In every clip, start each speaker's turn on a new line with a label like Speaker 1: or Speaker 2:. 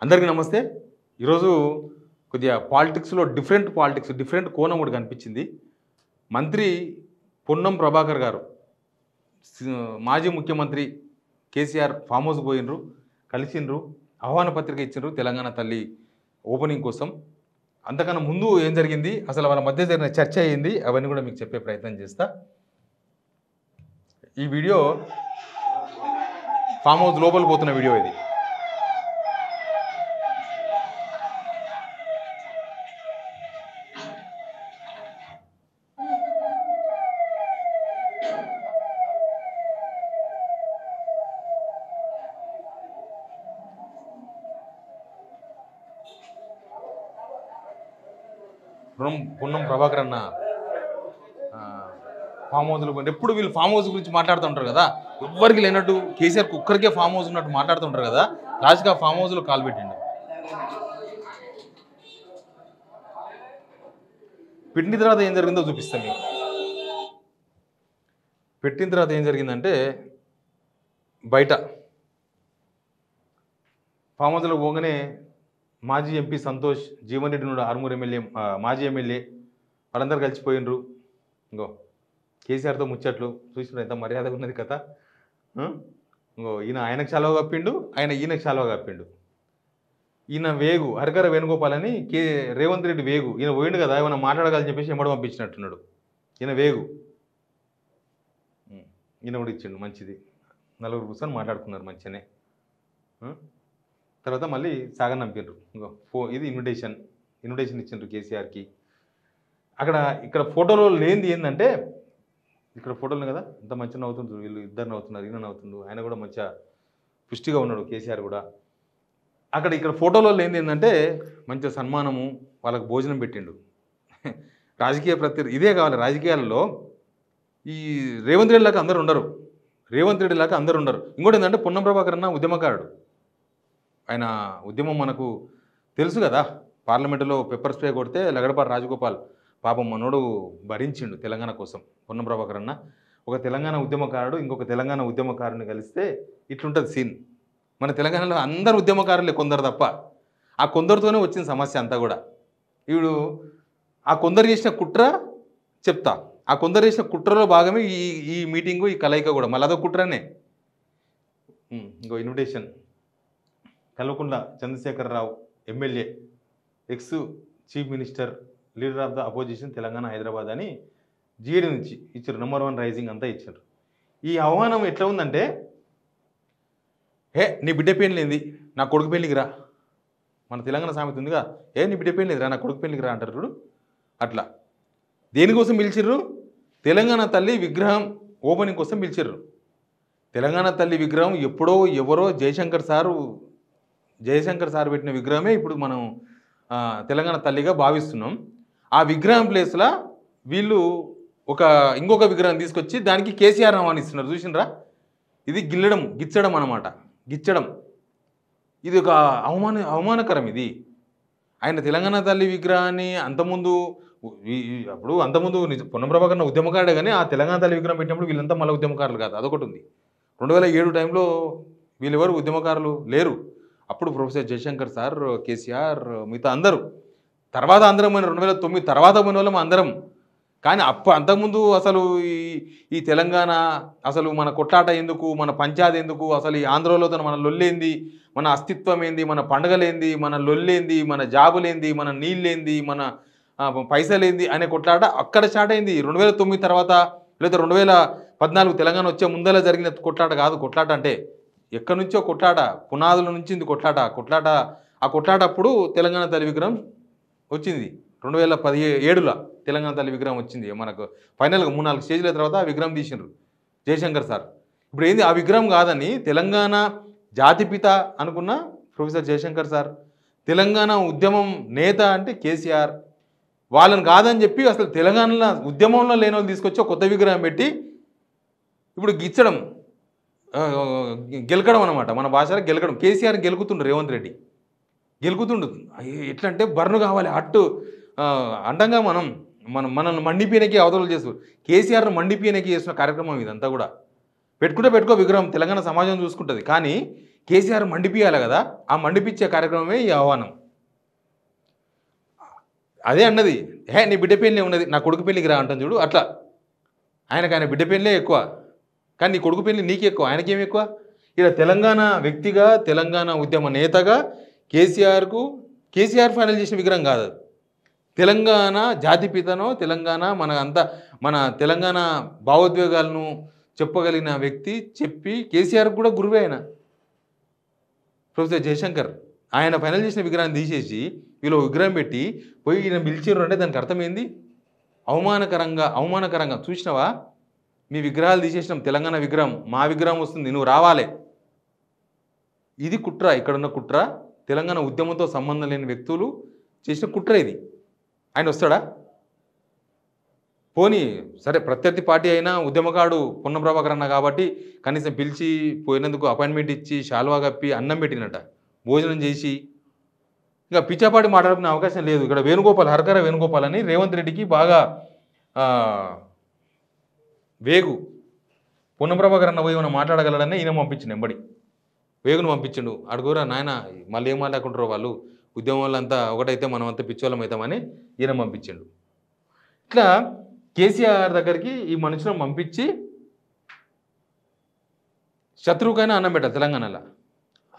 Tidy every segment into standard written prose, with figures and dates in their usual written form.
Speaker 1: అందరికీ నమస్తే. ఈరోజు కొద్దిగా పాలిటిక్స్‌లో డిఫరెంట్ కోణం ఒకటి కనిపించింది. మంత్రి పొన్నం ప్రభాకర్ గారు సి మాజీ ముఖ్యమంత్రి కేసీఆర్ ఫామ్ హౌస్‌కి పోయిండ్రు, కలిసిండ్రు, ఆహ్వాన పత్రిక ఇచ్చిండ్రు తెలంగాణ తల్లి ఓపెనింగ్ కోసం. అంతకన్నా ముందు ఏం జరిగింది, అసలు వాళ్ళ మధ్య జరిగిన చర్చ ఏంది, అవన్నీ కూడా మీకు చెప్పే ప్రయత్నం చేస్తా. ఈ వీడియో ఫామ్ హౌస్ లోపలికి పోతున్న వీడియో ఇది. పొన్నం ప్రభాకర్ అన్న ఫామ్ హౌస్లో ఎప్పుడు వీళ్ళు ఫామ్ హౌస్ గురించి మాట్లాడుతూ ఉంటారు కదా, ఎవ్వరికి లేనట్టు కేసీఆర్కి ఒక్కరికే ఫామ్ హౌస్ ఉన్నట్టు మాట్లాడుతుంటారు కదా. లాస్ట్గా ఆ ఫామ్ హౌస్లో కాలు పెట్టిండు. పెట్టిన తర్వాత ఏం జరిగిందో చూపిస్తాను మీకు. పెట్టిన తర్వాత ఏం జరిగిందంటే, బయట ఫామ్ హౌస్లో పోగానే మాజీ ఎంపీ సంతోష్, జీవన్ రెడ్డి నుండి ఆర్మూర్ ఎమ్మెల్యే, మాజీ ఎమ్మెల్యే వాళ్ళందరూ కలిసిపోయినరు. ఇంకో కేసీఆర్తో ముచ్చట్లు చూసిన ఎంత మర్యాదగా ఉన్నది కథ. ఇంకో ఈయన ఆయనకు శాలువ కప్పిండు, ఆయన ఈయనకు శాలువ కప్పిండు. ఈయన వేగు హరికర వేణుగోపాల్ అని రేవంత్ రెడ్డి వేగు, ఈయన పోయిండు కదా ఏమైనా మాట్లాడగాలని చెప్పేసి ఎమ్మడి పంపించినట్టున్నాడు. ఈయన వేగు, ఈయన కూడా ఇచ్చిండు. మంచిది, నలుగురు కూర్చొని మాట్లాడుకున్నారు మంచిగానే. తర్వాత మళ్ళీ సాగనంపిండ్రు. ఇంకో ఇది ఇన్విటేషన్ ఇచ్చిండ్రు కేసీఆర్కి. ఇక్కడ ఫోటోలో లేనిది ఏంటంటే, ఇక్కడ ఫోటోలు కదా ఎంత మంచిగా నవ్వుతుండ్రు వీళ్ళు, ఇద్దరు నవ్వుతున్నారు, ఈయన నవ్వుతుండ్రు, ఆయన కూడా మంచిగా పుష్టిగా ఉన్నాడు కేసీఆర్ కూడా. ఇక్కడ ఫోటోలో లేనిది ఏంటంటే, మంచిగా సన్మానము, వాళ్ళకి భోజనం పెట్టిండు. రాజకీయ ఇదే కావాలి రాజకీయాలలో. ఈ రేవంత్ రెడ్డి లాగా అందరు ఉండరు. ఇంకోటి ఏంటంటే, పొన్నం ప్రభాకర్ అన్న ఉద్యమకారుడు. ఆయన ఉద్యమం మనకు తెలుసు కదా. పార్లమెంటులో పెప్పర్ స్ప్రే కొడితే లగడపాటి రాజగోపాల్ పాపం మనోడు భరించిండు తెలంగాణ కోసం. పొన్నం ప్రభాకర్ అన్న ఒక తెలంగాణ ఉద్యమకారుడు ఇంకొక తెలంగాణ ఉద్యమకారుని కలిస్తే ఇట్లుంటుంది సీన్. మన తెలంగాణలో అందరు ఉద్యమకారులే, కొందరు తప్ప. ఆ కొందరితోనే వచ్చిన సమస్య అంతా కూడా. ఇప్పుడు ఆ కొందరు చేసిన కుట్ర చెప్తా. ఆ కొందరు చేసిన కుట్రలో భాగమే ఈ మీటింగు, ఈ కలయిక కూడా. మళ్ళీ అదో కుట్రనే. ఇంకో invitation, Kalvakuntla Chandrashekar Rao MLA, ex chief minister, leader of the opposition Telangana Hyderabad అని జీఏడీ నుంచి ఇచ్చారు. నంబర్ 1 రైజింగ్ అంతా ఇచ్చారు. ఈ ఆహ్వానం ఎట్లా ఉందంటే, నీ బిడ్డ పెళ్ళి ఏంది, నా కొడుకు పెళ్ళికి రా. మన తెలంగాణ సామెత ఉందిగా, నీ బిడ్డ పెళ్ళి రా, నా కొడుకు పెళ్ళికి రా అంటారు చూడు. అట్లా దేనికోసం పిలిచిర్రు? తెలంగాణ తల్లి విగ్రహం ఓపెనింగ్ కోసం పిలిచిర్రు. తెలంగాణ తల్లి విగ్రహం ఎప్పుడో ఎవరో జయశంకర్ సార్ పెట్టిన విగ్రహమే ఇప్పుడు మనం తెలంగాణ తల్లిగా భావిస్తున్నాం. ఆ విగ్రహం ప్లేస్లో వీళ్ళు ఇంకొక విగ్రహం తీసుకొచ్చి దానికి కేసీఆర్ ఆహ్వానిస్తున్నారు. చూసినరా? ఇది గిచ్చడం అన్నమాట. ఇది ఒక అవమానకరం. ఇది ఆయన తెలంగాణ తల్లి విగ్రహాన్ని అంతకుముందు పొన్నం ప్రభాకర్ ఉద్యమకారుడే, కానీ ఆ తెలంగాణ తల్లి విగ్రహం పెట్టినప్పుడు వీళ్ళంతా మళ్ళీ ఉద్యమకారులు కాదు. అదొకటి ఉంది. 2007 టైంలో వీళ్ళెవరు ఉద్యమకారులు లేరు. అప్పుడు ప్రొఫెసర్ జయశంకర్ సార్, కేసీఆర్, మిగతా అందరూ. తర్వాత అందరం 2009 తర్వాత పోయిన వాళ్ళం అందరం. కానీ అంతకుముందు అసలు ఈ తెలంగాణ అసలు మన కొట్లాట ఎందుకు, మన పంచాయతీ ఎందుకు, అసలు ఈ ఆంధ్రలో మన లొల్లేంది, మన అస్తిత్వం ఏంది, మన పండుగలేంది, మన లొల్లేంది, మన జాబులేంది, మన నీళ్ళేంది, మన పైసలేంది అనే కొట్లాట అక్కడ స్టార్ట్ అయింది. 2009 తర్వాత లేదా 2014 తెలంగాణ వచ్చే ముందర జరిగిన కొట్లాట కాదు. కొట్లాట అంటే ఎక్కడి నుంచో కొట్లాట, పునాదుల నుంచి ఆ కొట్లాట అప్పుడు తెలంగాణ తల్లి విగ్రహం వచ్చింది. 2017లో తెలంగాణ తల్లి విగ్రహం వచ్చింది. మనకు ఫైనల్గా 3-4 స్టేజ్ల తర్వాత ఆ విగ్రహం తీసిండ్రు జయశంకర్ సార్. ఇప్పుడు ఏంది, ఆ విగ్రహం కాదని తెలంగాణ జాతిపిత అనుకున్న ప్రొఫెసర్ జయశంకర్ సార్, తెలంగాణ ఉద్యమం నేత అంటే కేసీఆర్, వాళ్ళని కాదని చెప్పి అసలు తెలంగాణలో ఉద్యమంలో లేని వాళ్ళు తీసుకొచ్చి ఒక కొత్త విగ్రహం పెట్టి ఇప్పుడు గెలకడం అనమాట. మన భాషలో గెలకడం. కేసీఆర్ గెలుకుతుండు, రేవంత్ రెడ్డి గెలుకుతుండు. ఎట్లా అంటే బర్ను కావాలి అట్టు అంటంగా మనల్ని మండిపోయినకి అవతలు చేస్తారు. కేసీఆర్ను మండిపోయినకి చేసిన కార్యక్రమం ఇదంతా కూడా. పెట్టుకో విగ్రహం, తెలంగాణ సమాజం చూసుకుంటుంది. కానీ కేసీఆర్ మండిపియాలి కదా, ఆ మండిపించే కార్యక్రమమే ఈ ఆహ్వానం. అదే అన్నది, నీ బిడ్డ పెళ్ళి ఉన్నది, నా కొడుకు పెళ్ళికి రా అంటాను చూడు, అట్లా ఆయన బిడ్డ పెళ్ళే ఎక్కువ, కానీ నీ కొడుకు పెళ్ళి నీకే ఎక్కువ, ఆయనకేమి ఎక్కువ. ఇక్కడ తెలంగాణ వ్యక్తిగా, తెలంగాణ ఉద్యమ నేతగా కేసీఆర్ ఫైనల్ చేసిన విగ్రహం కాదు. తెలంగాణ జాతిపితనో, మన తెలంగాణ భావోద్వేగాలను చెప్పగలిగిన వ్యక్తి, చెప్పి కేసీఆర్ కూడా గురువే ఆయన, ప్రొఫెసర్ జయశంకర్. ఆయన ఫైనల్ చేసిన విగ్రహాన్ని తీసేసి వీళ్ళు విగ్రహం పెట్టి పోయి ఈయన పిలిచిర్రు అంటే దానికి అర్థమైంది అవమానకరంగా. చూసినావా, మీ విగ్రహాలు తీసేసినాం, తెలంగాణ విగ్రహం, మా విగ్రహం వస్తుంది, నువ్వు రావాలి. ఇది కుట్ర, ఇక్కడున్న కుట్ర. తెలంగాణ ఉద్యమంతో సంబంధం లేని వ్యక్తులు చేసిన కుట్ర ఇది. ఆయన వస్తాడా? పోనీ సరే, ప్రత్యర్థి పార్టీ అయినా ఉద్యమకాడు పొన్నం ప్రభాకర్ అన్న కాబట్టి కనీసం పిలిచి పోయినందుకు అపాయింట్మెంట్ ఇచ్చి శాల్వా కప్పి అన్నం పెట్టినట్ట, భోజనం చేసి, ఇంకా పిచ్చాపాటి మాట్లాడుకునే అవకాశం లేదు. ఇక్కడ హరకర వేణుగోపాల్ అని రేవంత్ రెడ్డికి బాగా వేగు, పొన్నం ప్రభాకర్ అన్న పోయి ఏమైనా మాట్లాడగలడని ఈయన పంపించిండు, ఎంబడి వేగును పంపించిండు. అడుగురా నాయన, మళ్ళీ ఏం మాట్లాడుకుంటారో వాళ్ళు, ఉద్యమం వాళ్ళంతా ఒకటైతే మనం అంతా పిచ్చోళ్ళం అవుతామని ఈయన పంపించిండు. ఇట్లా కేసీఆర్ దగ్గరికి ఈ మనుషులను పంపించి శత్రువుకైనా అన్నం పెట్టాలి తెలంగాణలో.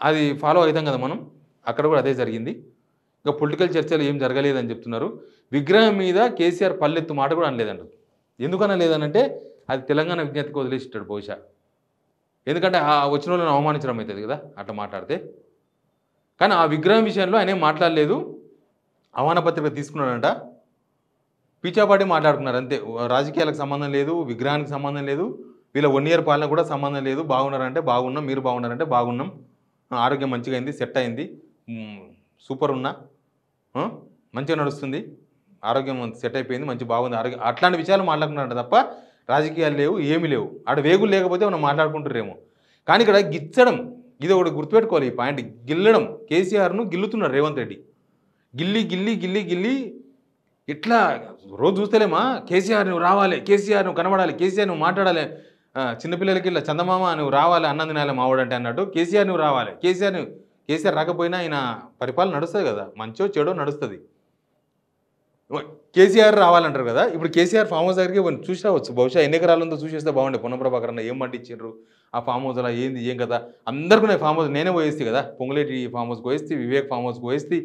Speaker 1: అది ఫాలో అవుతాం కదా మనం, అక్కడ కూడా అదే జరిగింది. ఇంకా పొలిటికల్ చర్చలు ఏం జరగలేదని చెప్తున్నారు. విగ్రహం మీద కేసీఆర్ పల్లెత్తు మాట కూడా అనలేదంటారు. ఎందుకన్నా లేదనంటే అది తెలంగాణ విజ్ఞతకు వదిలేసిట్టాడు బహుశా. ఎందుకంటే ఆ వచ్చిన వాళ్ళని అవమానించడం అవుతుంది కదా అట్లా మాట్లాడితే. కానీ ఆ విగ్రహం విషయంలో ఆయన ఏం మాట్లాడలేదు, ఆహ్వాన పత్రిక తీసుకున్నాడంట, పిచ్చాపాటి మాట్లాడుకున్నారు అంతే. రాజకీయాలకు సంబంధం లేదు, విగ్రహానికి సంబంధం లేదు, వీళ్ళ 1 year పాలన కూడా సంబంధం లేదు. బాగున్నారంటే బాగున్నాం, మీరు బాగున్నారంటే బాగున్నాం, ఆరోగ్యం మంచిగా అయింది, సెట్ అయింది, సూపర్ ఉన్నా, మంచిగా నడుస్తుంది, ఆరోగ్యం సెట్ అయిపోయింది, మంచి బాగుంది ఆరోగ్యం, అట్లాంటి విషయాలు మాట్లాడుకున్నారంట తప్ప రాజకీయాలు లేవు, ఏమీ లేవు. ఆడ వేగులు లేకపోతే మనం మాట్లాడుకుంటారేమో. కానీ ఇక్కడ గిచ్చడం, ఇది ఒకటి గుర్తుపెట్టుకోవాలి, ఈ పాయింట్. గిల్లడం, కేసీఆర్ను గిల్లుతున్నారు రేవంత్ రెడ్డి. గిల్లి ఇట్లా రోజు చూస్తలేమా, కేసీఆర్ నువ్వు రావాలి, కేసీఆర్ నువ్వు కనబడాలి, కేసీఆర్ నువ్వు మాట్లాడాలి, చిన్నపిల్లలకి ఇలా చందమామ నువ్వు రావాలి, అన్నం తినాలి మావాడంటే అన్నట్టు కేసీఆర్ నువ్వు రావాలి. కేసీఆర్ రాకపోయినా ఆయన పరిపాలన నడుస్తుంది కదా, మంచో చెడో నడుస్తుంది. కేసీఆర్ రావాలంటారు కదా. ఇప్పుడు కేసీఆర్ ఫామ్ హౌస్ దగ్గరికి చూసి రావచ్చు, బహుశా ఎన్ని ఎకరాలంతా చూసేస్తే బాగుండే. పొన్నం ప్రభాకర్ అన్న ఏం పండించారు ఆ ఫామ్ హౌస్, అలా ఏంది ఏం కదా, అందరికీ ఫామ్ హౌస్ నేనే పోయేస్తే కదా, పొంగులేటి ఫామ్ హౌస్కి పోయేస్తే, వివేక్ ఫామ్ హౌస్కి పోయేస్తే,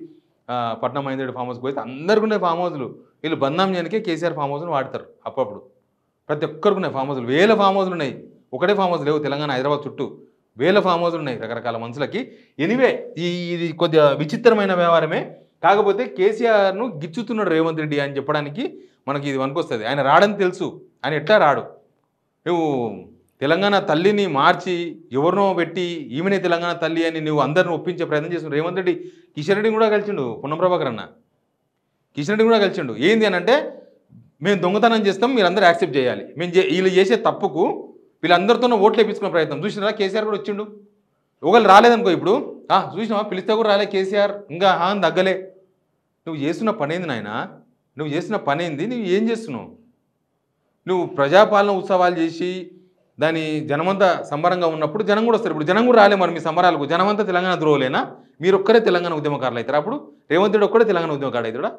Speaker 1: పట్నం మహేంద్రెడ్డి ఫామ్ హౌస్కి పోయేస్తే, అందరికీ ఫామ్ హౌస్లు. వీళ్ళు బంధం చేయడానికే కేసీఆర్ ఫామ్ హౌస్ను వాడతారు అప్పుడప్పుడు. ప్రతి ఒక్కరికి ఉన్నాయి ఫామ్ హౌస్లు, వేల ఫామ్ హౌస్లు ఉన్నాయి. ఒకటే ఫామ్ హౌస్ లేవు తెలంగాణ, హైదరాబాద్ చుట్టూ వేల ఫామ్ హౌస్లు ఉన్నాయి రకరకాల మనుషులకి. ఎనివే ఇది కొద్దిగా విచిత్రమైన వ్యవహారమే. కాకపోతే కేసీఆర్ను గిచ్చుతున్నాడు రేవంత్ రెడ్డి అని చెప్పడానికి మనకి ఇది వనుకొస్తుంది. ఆయన రాడని తెలుసు, ఆయన ఎట్లా రాడు. నువ్వు తెలంగాణ తల్లిని మార్చి ఎవరినో పెట్టి ఈమెనే తెలంగాణ తల్లి అని నువ్వు అందరిని ఒప్పించే ప్రయత్నం చేస్తున్నావు. రేవంత్ రెడ్డి కిషన్ రెడ్డిని కూడా కలిసిండు, పొన్నం ప్రభాకర్ అన్న కిషన్ రెడ్డి కూడా కలిసిండు. ఏంది అని అంటే, మేము దొంగతనం చేస్తాం, మీరందరూ యాక్సెప్ట్ చేయాలి, వీళ్ళు చేసే తప్పుకు వీళ్ళందరితోనూ ఓట్లు వేయించుకునే ప్రయత్నం. చూసినారా, కేసీఆర్ కూడా వచ్చిండు. ఒకళ్ళు రాలేదనుకో, ఇప్పుడు చూసినావా, పిలిస్తే కూడా రాలే కేసీఆర్, ఇంకా తగ్గలే. నువ్వు చేస్తున్న పనేంది నాయన, నువ్వు చేస్తున్న పనేంది, నువ్వు ఏం చేస్తున్నావు? నువ్వు ప్రజాపాలన ఉత్సవాలు చేసి దాని జనమంతా సంబరంగా ఉన్నప్పుడు జనం కూడా వస్తారు. ఇప్పుడు జనం కూడా రాలే మరి మీ సంబరాలకు, జనమంతా తెలంగాణ ద్రోహులేనా? మీరు ఒక్కరే తెలంగాణ ఉద్యమకారులు అవుతారా? అప్పుడు రేవంత్ రెడ్డి ఒక్కడే తెలంగాణ ఉద్యమకారుడు అవుతాడా?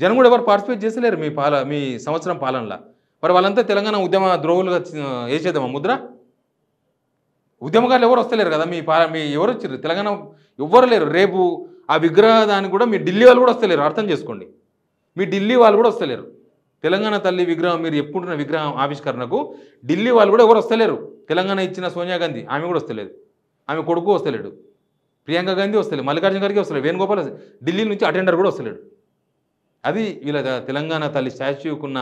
Speaker 1: జనం కూడా ఎవరు పార్టిసిపేట్ చేసలేరు మీ సంవత్సరం పాలనలో. మరి వాళ్ళంతా తెలంగాణ ఉద్యమ ద్రోహులుగా వేసేద్దామా ముద్ర? ఉద్యమకారులు ఎవరు వస్తలేరు కదా, మీ ఎవరు వచ్చారు తెలంగాణ? ఎవ్వరు లేరు. రేపు ఆ విగ్రహానికి కూడా మీ ఢిల్లీ వాళ్ళు కూడా వస్తలేరు, అర్థం చేసుకోండి. మీ ఢిల్లీ వాళ్ళు కూడా వస్తలేరు. తెలంగాణ తల్లి విగ్రహం మీరు ఎప్పుడున్న విగ్రహం ఆవిష్కరణకు ఢిల్లీ వాళ్ళు కూడా ఎవరు వస్తలేరు. తెలంగాణ ఇచ్చిన సోనియా గాంధీ ఆమె కూడా వస్తలేదు, ఆమె కొడుకు వస్తలేడు, ప్రియాంక గాంధీ వస్తలేదు, మల్లికార్జున ఖర్గే వస్తలేదు, వేణుగోపాల్ ఢిల్లీ నుంచి అటెండర్ కూడా వస్తలేడు. అది వీళ్ళ తెలంగాణ తల్లి స్టాచ్యూకున్న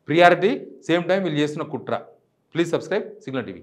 Speaker 1: ప్రియారిటీ. సేమ్ టైం వీళ్ళు చేస్తున్న కుట్ర. Please subscribe signal TV.